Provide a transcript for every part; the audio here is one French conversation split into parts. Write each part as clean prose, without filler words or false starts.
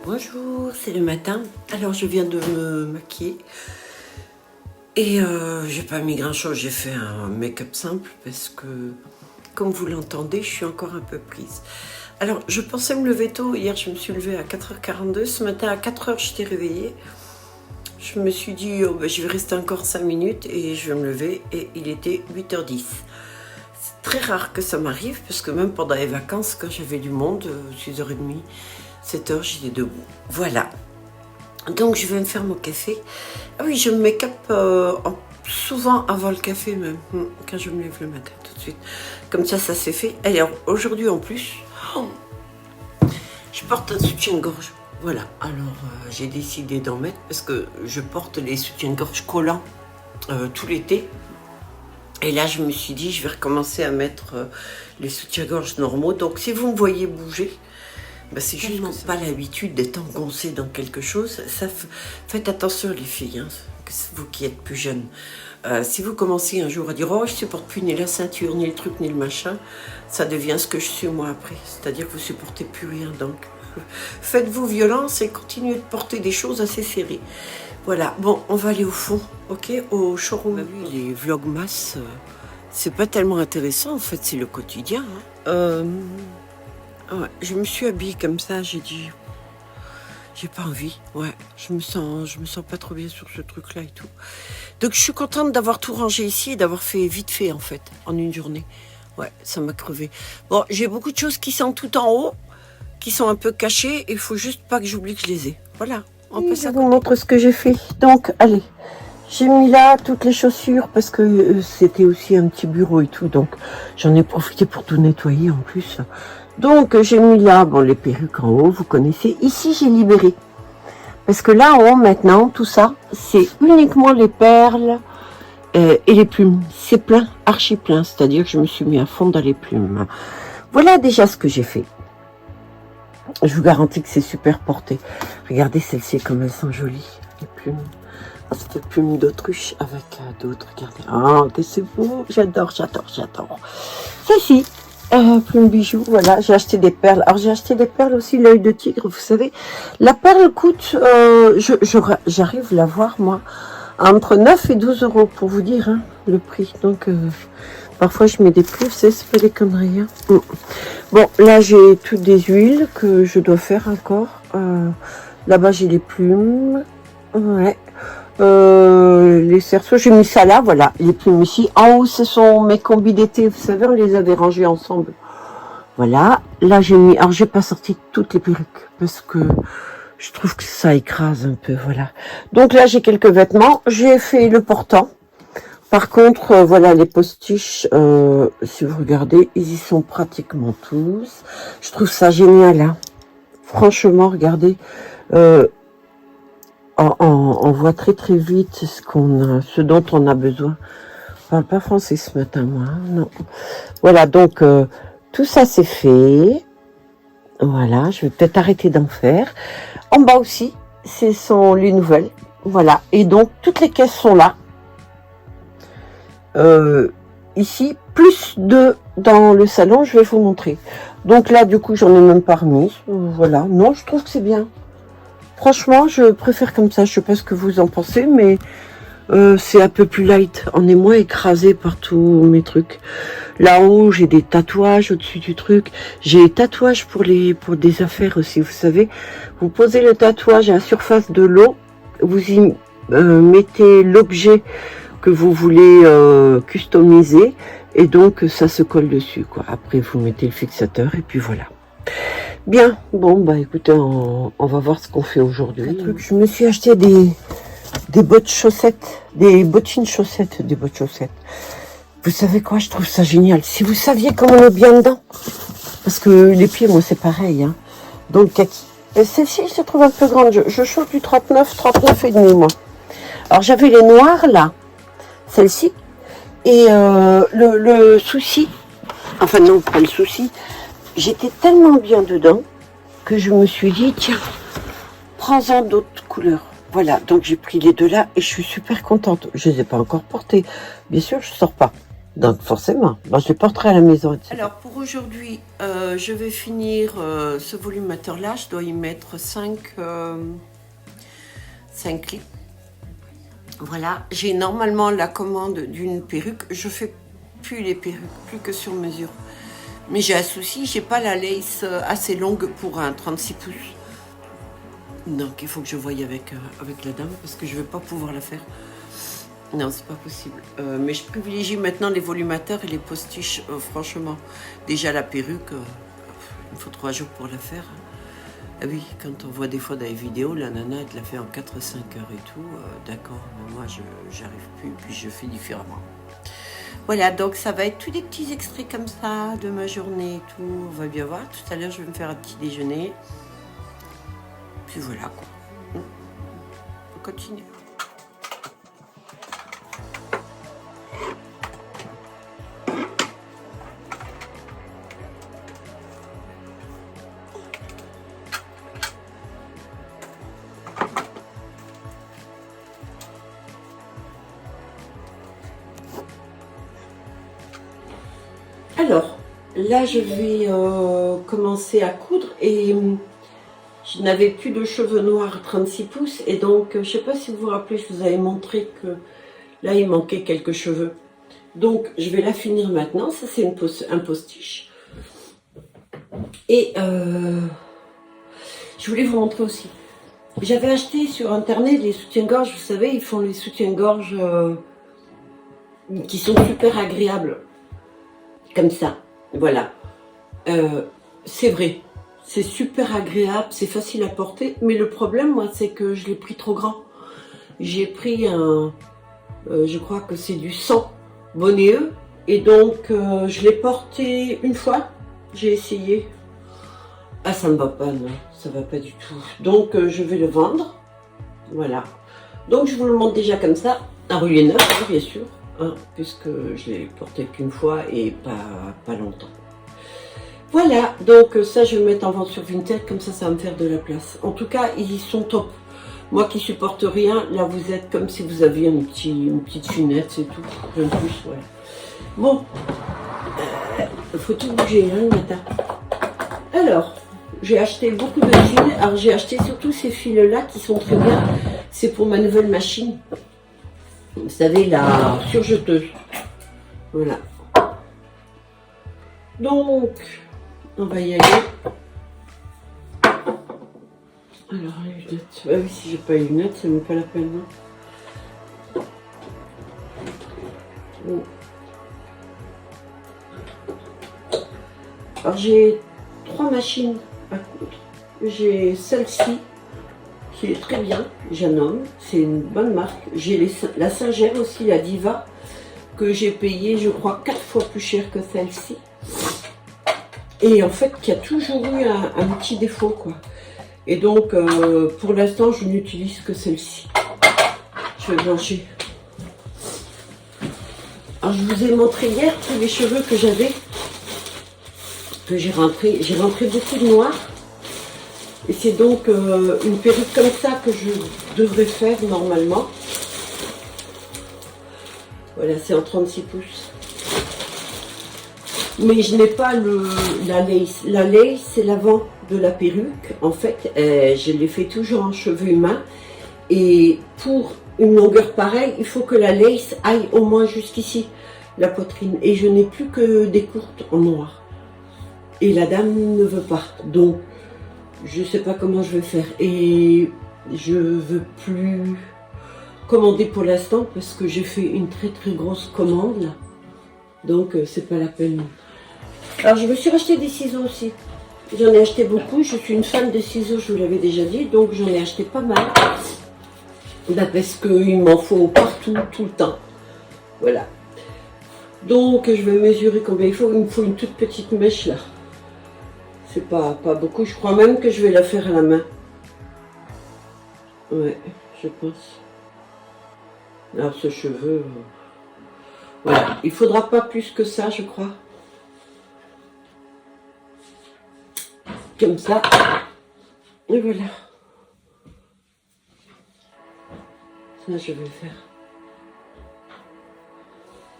Bonjour, c'est le matin. Alors je viens de me maquiller et j'ai pas mis grand chose, j'ai fait un make-up simple parce que comme vous l'entendez, je suis encore un peu prise. Alors je pensais me lever tôt, hier je me suis levée à 4h42, ce matin à 4h j'étais réveillée. Je me suis dit je vais rester encore 5 minutes et je vais me lever et il était 8h10. C'est très rare que ça m'arrive parce que même pendant les vacances quand j'avais du monde, 6h30, 7h j'étais debout. Voilà. Donc je vais me faire mon café. Ah oui, je me make-up souvent avant le café même, quand je me lève le matin tout de suite. Comme ça c'est fait. Alors aujourd'hui en plus, je porte un soutien-gorge. Voilà, alors j'ai décidé d'en mettre parce que je porte les soutiens-gorge collants tout l'été. Et là je me suis dit je vais recommencer à mettre les soutiens-gorge normaux. Donc si vous me voyez bouger, c'est justement pas l'habitude d'être engoncé dans quelque chose. Faites attention les filles, hein, vous qui êtes plus jeunes. Si vous commencez un jour à dire « Oh, je supporte plus ni la ceinture, ni le truc, ni le machin », ça devient ce que je suis moi après. C'est-à-dire que vous supportez plus rien. Donc, faites-vous violence et continuez de porter des choses assez serrées. Voilà, bon, on va aller au fond, ok, au showroom. Les vlogmas, c'est pas tellement intéressant, en fait, c'est le quotidien. Hein. Ouais, je me suis habillée comme ça, j'ai dit, j'ai pas envie, ouais, je me sens pas trop bien sur ce truc-là et tout. Donc je suis contente d'avoir tout rangé ici et d'avoir fait vite fait en fait, en une journée. Ouais, ça m'a crevé. Bon, j'ai beaucoup de choses qui sont tout en haut, qui sont un peu cachées, il faut juste pas que j'oublie que je les ai. Voilà, on passe à... Je vous montre ce que j'ai fait. Donc, allez, j'ai mis là toutes les chaussures parce que c'était aussi un petit bureau et tout, donc j'en ai profité pour tout nettoyer en plus. Donc j'ai mis là, bon, les perruques en haut, vous connaissez. Ici j'ai libéré. Parce que là en haut maintenant, tout ça, c'est uniquement les perles et les plumes. C'est plein, archi plein. C'est-à-dire que je me suis mis à fond dans les plumes. Voilà déjà ce que j'ai fait. Je vous garantis que c'est super porté. Regardez celles-ci comme elles sont jolies, les plumes. C'est des plumes d'autruche avec d'autres. Regardez. Oh, que c'est beau. J'adore, j'adore, j'adore. Celle-ci. Plume bijoux, voilà, j'ai acheté des perles. Alors j'ai acheté des perles aussi, l'œil de tigre, vous savez. La perle coûte, j'arrive à la voir moi, entre 9 et 12 euros pour vous dire hein, le prix. Donc parfois je mets des prix, c'est pas des conneries. Hein. Bon, là j'ai toutes des huiles que je dois faire encore. Là-bas j'ai les plumes. Ouais. Les cerceaux, j'ai mis ça là, voilà, les plumes ici. En haut, ce sont mes combis d'été, vous savez, on les avait rangés ensemble. Voilà, là j'ai mis, alors j'ai pas sorti toutes les perruques, parce que je trouve que ça écrase un peu, voilà. Donc là, j'ai quelques vêtements, j'ai fait le portant. Par contre, voilà, les postiches, si vous regardez, ils y sont pratiquement tous. Je trouve ça génial, hein. Franchement, regardez, on voit très très vite ce dont on a besoin. Je parle pas français ce matin, moi. Hein, non. Voilà, donc tout ça c'est fait. Voilà, je vais peut-être arrêter d'en faire. En bas aussi, ce sont les nouvelles. Voilà, et donc toutes les caisses sont là. Ici, plus de dans le salon, je vais vous montrer. Donc là, du coup, j'en ai même pas remis. Voilà, non, je trouve que c'est bien. Franchement, je préfère comme ça. Je sais pas ce que vous en pensez, mais c'est un peu plus light. On est moins écrasé par tous mes trucs. Là-haut, j'ai des tatouages au-dessus du truc. J'ai des tatouages pour des affaires aussi. Vous savez, vous posez le tatouage à la surface de l'eau. Vous y mettez l'objet que vous voulez customiser. Et donc, ça se colle dessus, quoi. Après, vous mettez le fixateur et puis voilà. Bien, bon, bah écoutez, on va voir ce qu'on fait aujourd'hui. Je me suis acheté des bottes chaussettes, des bottines chaussettes, des bottes chaussettes. Vous savez quoi, je trouve ça génial. Si vous saviez comment on est bien dedans, parce que les pieds, moi, c'est pareil. Hein. Donc, kaki. Celle-ci, je trouve un peu grande. Je chauffe du 39 et demi, moi. Alors, j'avais les noirs, là, celle-ci. Et le souci, enfin non, pas le souci, j'étais tellement bien dedans que je me suis dit, tiens, prends-en d'autres couleurs. Voilà, donc j'ai pris les deux là et je suis super contente. Je ne les ai pas encore portées. Bien sûr, je ne sors pas. Donc forcément, je les porterai à la maison. Etc. Alors pour aujourd'hui, je vais finir ce volumateur-là. Je dois y mettre 5 clips. Voilà, j'ai normalement la commande d'une perruque. Je fais plus les perruques, plus que sur mesure. Mais j'ai un souci, j'ai pas la lace assez longue pour un 36 pouces. Donc il faut que je voie avec la dame parce que je vais pas pouvoir la faire. Non, c'est pas possible. Mais je privilégie maintenant les volumateurs et les postiches, franchement. Déjà la perruque, il faut 3 jours pour la faire. Ah oui, quand on voit des fois dans les vidéos, la nana, elle la fait en 4-5 heures et tout. D'accord, mais moi, j'arrive plus, puis je fais différemment. Voilà, donc ça va être tous des petits extraits comme ça de ma journée et tout. On va bien voir. Tout à l'heure, je vais me faire un petit déjeuner. Puis voilà, quoi. On continue. Alors, là, je vais commencer à coudre et je n'avais plus de cheveux noirs 36 pouces et donc, je ne sais pas si vous vous rappelez, je vous avais montré que là, il manquait quelques cheveux. Donc, je vais la finir maintenant. Ça, c'est un postiche. Et je voulais vous montrer aussi. J'avais acheté sur Internet les soutiens-gorge. Vous savez, ils font les soutiens-gorge qui sont super agréables. Comme ça, voilà. C'est vrai, c'est super agréable, c'est facile à porter, mais le problème, moi, c'est que je l'ai pris trop grand. J'ai pris je crois que c'est du 100 bonnet, et donc je l'ai porté une fois, j'ai essayé. Ah, ça ne va pas, non, ça va pas du tout. Donc je vais le vendre, voilà. Donc je vous le montre déjà comme ça, un roulier neuf, bien sûr. Puisque je l'ai porté qu'une fois et pas longtemps. Voilà, donc ça je vais mettre en vente sur Vinted, comme ça va me faire de la place. En tout cas, ils y sont top. Moi qui supporte rien, là vous êtes comme si vous aviez une petite funette, c'est tout. Rien de plus, voilà. Bon, faut tout bouger hein, le matin. Alors, j'ai acheté beaucoup de fils. Alors j'ai acheté surtout ces fils-là qui sont très bien. C'est pour ma nouvelle machine. Vous savez, la surjeteuse. Voilà. Donc, on va y aller. Alors, les lunettes. Ah oui, si j'ai pas les lunettes, ça ne vaut pas la peine. Hein. Bon. Alors, j'ai 3 machines à coudre. J'ai celle-ci, qui est très bien, Janome. C'est une bonne marque. J'ai la Singer aussi, la Diva, que j'ai payé, je crois, 4 fois plus cher que celle-ci. Et en fait, qui a toujours eu un petit défaut, quoi. Et donc, pour l'instant, je n'utilise que celle-ci. Je vais blanchir. Alors, je vous ai montré hier tous les cheveux que j'avais, que j'ai rentré. J'ai rentré beaucoup de noir. Et c'est donc une perruque comme ça que je devrais faire normalement. Voilà, c'est en 36 pouces. Mais je n'ai pas la lace. La lace, c'est l'avant de la perruque. En fait, je l'ai fait toujours en cheveux humains. Et pour une longueur pareille, il faut que la lace aille au moins jusqu'ici, la poitrine. Et je n'ai plus que des courtes en noir. Et la dame ne veut pas. Donc, je ne sais pas comment je vais faire. Et je ne veux plus commander pour l'instant parce que j'ai fait une très très grosse commande là. Donc, c'est pas la peine. Alors, je me suis racheté des ciseaux aussi. J'en ai acheté beaucoup. Je suis une fan de ciseaux, je vous l'avais déjà dit. Donc, j'en ai acheté pas mal. Parce qu'il m'en faut partout, tout le temps. Voilà. Donc, je vais mesurer combien il faut. Il me faut une toute petite mèche là. C'est pas beaucoup. Je crois même que je vais la faire à la main. Ouais, je pense. Alors, ce cheveu... Voilà. Il faudra pas plus que ça, je crois. Comme ça. Et voilà. Ça, je vais faire.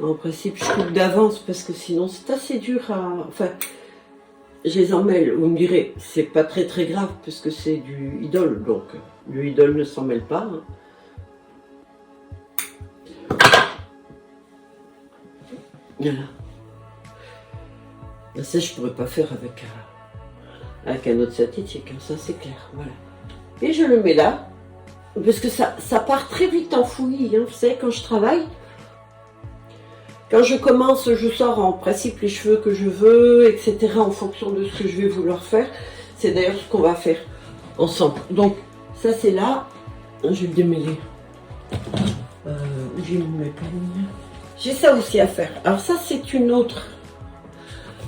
En principe, je coupe d'avance parce que sinon c'est assez dur à... Enfin, je les emmêle. Vous me direz, c'est pas très très grave parce que c'est du idole, donc le idole ne s'en mêle pas. Hein. Voilà. Ça, je pourrais pas faire avec un autre synthétique, hein, ça c'est clair. Voilà. Et je le mets là, parce que ça part très vite en fouillis. Hein. Vous savez, quand je travaille, quand je commence, je sors en principe les cheveux que je veux, etc. en fonction de ce que je vais vouloir faire. C'est d'ailleurs ce qu'on va faire ensemble. Donc, ça c'est là. Je vais le démêler. J'ai mis mes pannes. J'ai ça aussi à faire. Alors ça, c'est une autre.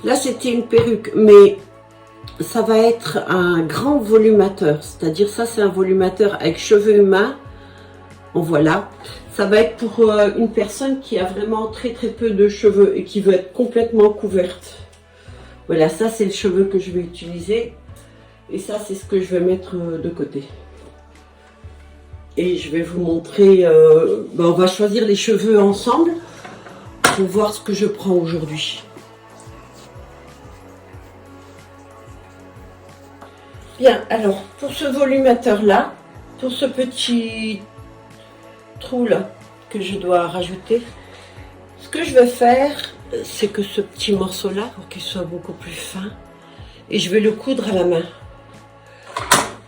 Là, c'était une perruque, mais ça va être un grand volumateur. C'est-à-dire, ça, c'est un volumateur avec cheveux humains. En voilà. Ça va être pour une personne qui a vraiment très très peu de cheveux et qui veut être complètement couverte. Voilà, ça c'est le cheveu que je vais utiliser. Et ça c'est ce que je vais mettre de côté. Et je vais vous montrer, on va choisir les cheveux ensemble pour voir ce que je prends aujourd'hui. Bien, alors pour ce volumateur là, pour ce petit trou là que je dois rajouter, ce que je vais faire, c'est que ce petit morceau là, pour qu'il soit beaucoup plus fin, et je vais le coudre à la main.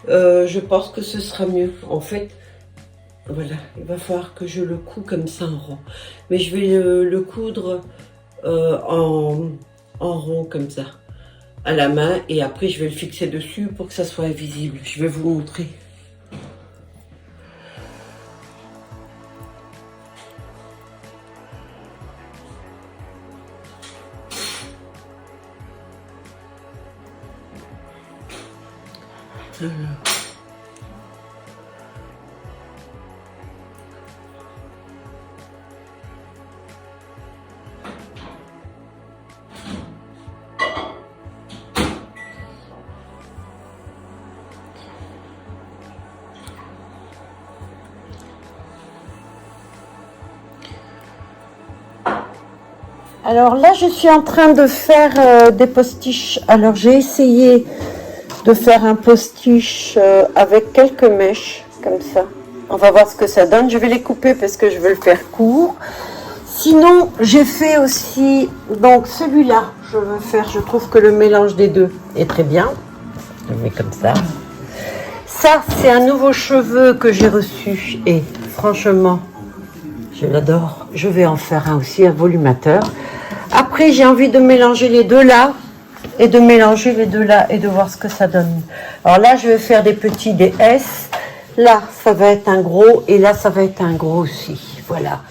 Je pense que ce sera mieux. En fait, voilà, il va falloir que je le couds comme ça en rond, mais je vais le coudre en rond comme ça à la main, et après je vais le fixer dessus pour que ça soit visible. Je vais vous montrer. Alors là, je suis en train de faire des postiches. Alors j'ai essayé de faire un postiche avec quelques mèches, comme ça. On va voir ce que ça donne. Je vais les couper parce que je veux le faire court. Sinon, j'ai fait aussi, donc celui-là, je veux faire, je trouve que le mélange des deux est très bien. Je le mets comme ça. Ça, c'est un nouveau cheveu que j'ai reçu et franchement, je l'adore. Je vais en faire un aussi, un volumateur. Après, j'ai envie de mélanger les deux là et de mélanger les deux là et de voir ce que ça donne. Alors là, je vais faire des petits, des S. Là, ça va être un gros et là, ça va être un gros aussi. Voilà.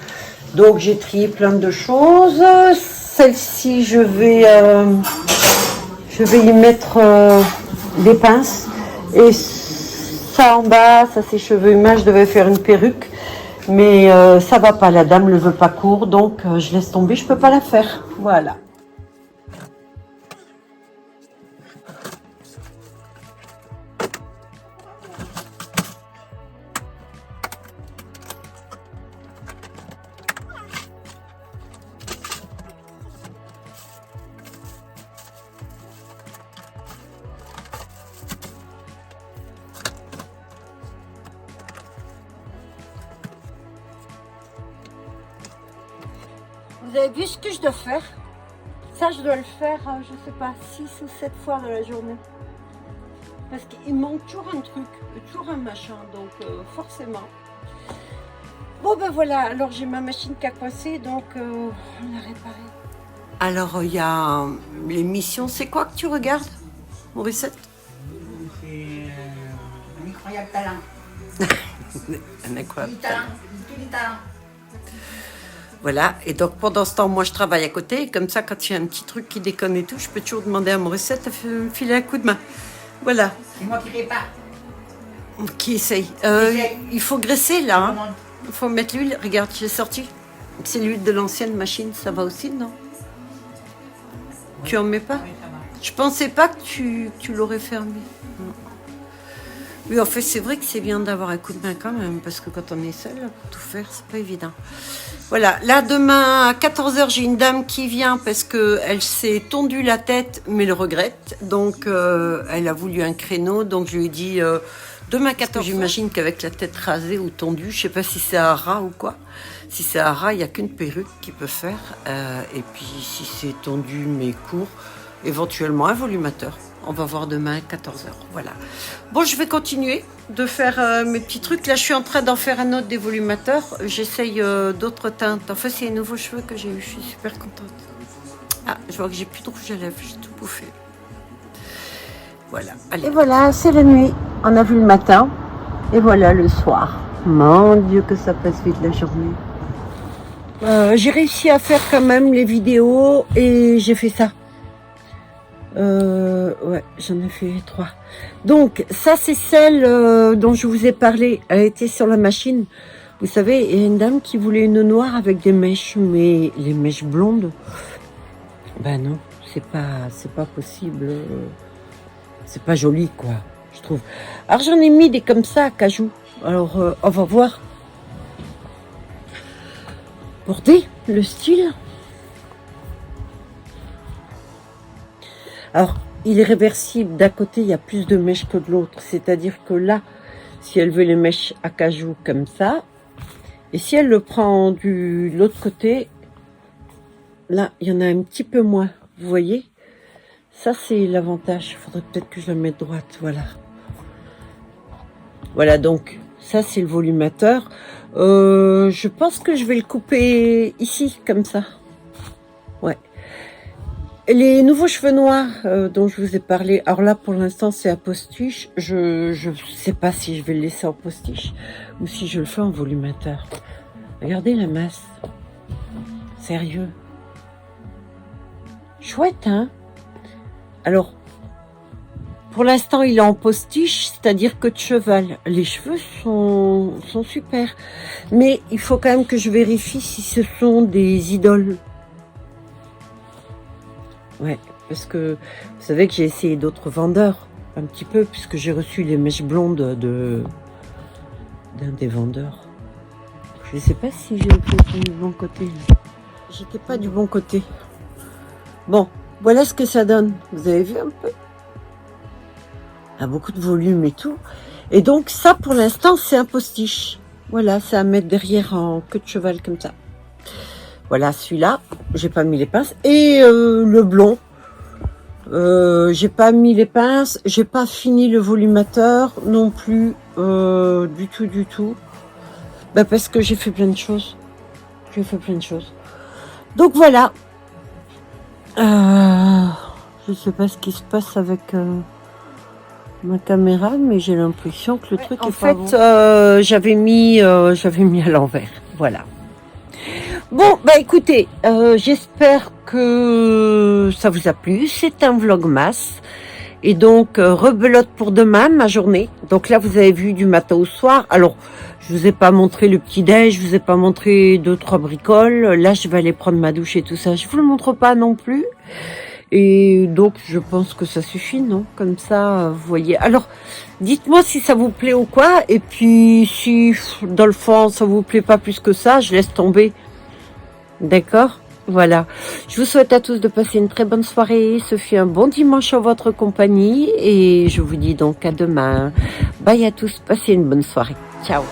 Donc, j'ai trié plein de choses. Celle-ci, je vais y mettre des pinces. Et ça en bas, ça c'est cheveux humains. Je devais faire une perruque. Mais ça va pas, la dame ne le veut pas court, donc je laisse tomber, je peux pas la faire. Voilà. Vous avez vu ce que je dois faire? Ça, je dois le faire, je sais pas, 6 ou 7 fois dans la journée. Parce qu'il manque toujours un truc, toujours un machin, donc forcément. Bon ben voilà, alors j'ai ma machine qui a coincé, donc on l'a réparée. Alors il y a l'émission, c'est quoi que tu regardes, Morissette? C'est un incroyable talent. Un incroyable Talent, tous les talents. Voilà, et donc pendant ce temps, moi je travaille à côté, et comme ça, quand il y a un petit truc qui déconne et tout, je peux toujours demander à Morissette de me filer un coup de main. Voilà. C'est moi qui répare. Qui essaye. Il faut graisser là, hein. Il faut mettre l'huile. Regarde, j'ai sorti. C'est l'huile de l'ancienne machine, ça va aussi, non? Tu en mets pas? Oui, ça va. Je pensais pas que tu l'aurais fermé. Non. Oui, en fait, c'est vrai que c'est bien d'avoir un coup de main quand même, parce que quand on est seul, pour tout faire, c'est pas évident. Voilà, là, demain, à 14h, j'ai une dame qui vient parce qu'elle s'est tondue la tête, mais le regrette. Donc, elle a voulu un créneau, donc je lui ai dit, demain, 14h, j'imagine qu'avec la tête rasée ou tondue, je sais pas si c'est un ras ou quoi. Si c'est un ras, il n'y a qu'une perruque qui peut faire. Et puis, si c'est tondu mais court, éventuellement un volumateur. On va voir demain à 14h. Voilà. Bon, je vais continuer de faire mes petits trucs. Là, je suis en train d'en faire un autre des volumateurs. J'essaye d'autres teintes. En fait, c'est les nouveaux cheveux que j'ai eu. Je suis super contente. Ah, je vois que j'ai plus de rouge à lèvres. J'ai tout bouffé. Voilà. Allez. Et voilà, c'est la nuit. On a vu le matin. Et voilà le soir. Mon Dieu, que ça passe vite la journée. J'ai réussi à faire quand même les vidéos et j'ai fait ça. Ouais, j'en ai fait 3. Donc, ça, c'est celle dont je vous ai parlé. Elle était sur la machine. Vous savez, il y a une dame qui voulait une noire avec des mèches, mais les mèches blondes, ben non, c'est pas possible. C'est pas joli, quoi, je trouve. Alors, j'en ai mis des comme ça à cajou. Alors, on va voir. Regardez le style. Alors, il est réversible. D'un côté, il y a plus de mèches que de l'autre. C'est-à-dire que là, si elle veut les mèches à cajou comme ça, et si elle le prend de l'autre côté, là, il y en a un petit peu moins. Vous voyez? Ça, c'est l'avantage. Il faudrait peut-être que je la mette droite. Voilà. Voilà, donc, ça, c'est le volumateur. Je pense que je vais le couper ici, comme ça. Ouais. Les nouveaux cheveux noirs dont je vous ai parlé, alors là pour l'instant c'est à postiche, je sais pas si je vais le laisser en postiche ou si je le fais en volumateur. Regardez la masse, sérieux, chouette hein. Alors pour l'instant il est en postiche, c'est-à-dire que de cheval, les cheveux sont super, mais il faut quand même que je vérifie si ce sont des idoles. Ouais, parce que vous savez que j'ai essayé d'autres vendeurs, un petit peu, puisque j'ai reçu les mèches blondes d'un des vendeurs. Je ne sais pas si j'ai été du bon côté. J'étais pas du bon côté. Bon, voilà ce que ça donne. Vous avez vu un peu? Il y a beaucoup de volume et tout. Et donc ça, pour l'instant, c'est un postiche. Voilà, c'est à mettre derrière en queue de cheval comme ça. Voilà, celui-là, j'ai pas mis les pinces. Et le blond, j'ai pas mis les pinces. J'ai pas fini le volumateur non plus, du tout. Bah parce que j'ai fait plein de choses. Donc voilà. Je sais pas ce qui se passe avec ma caméra, mais j'ai l'impression que le truc est pas bon. En fait, j'avais mis à l'envers. Voilà. Bon, bah écoutez, j'espère que ça vous a plu. C'est un vlogmas. Et donc, rebelote pour demain, ma journée. Donc là, vous avez vu du matin au soir. Alors, je vous ai pas montré le petit-déj, je vous ai pas montré 2-3 bricoles. Là, je vais aller prendre ma douche et tout ça. Je vous le montre pas non plus. Et donc, je pense que ça suffit, non? Comme ça, vous voyez. Alors, dites-moi si ça vous plaît ou quoi. Et puis, si dans le fond, ça vous plaît pas plus que ça, je laisse tomber. D'accord? Voilà. Je vous souhaite à tous de passer une très bonne soirée. Ce fut un bon dimanche en votre compagnie. Et je vous dis donc à demain. Bye à tous. Passez une bonne soirée. Ciao.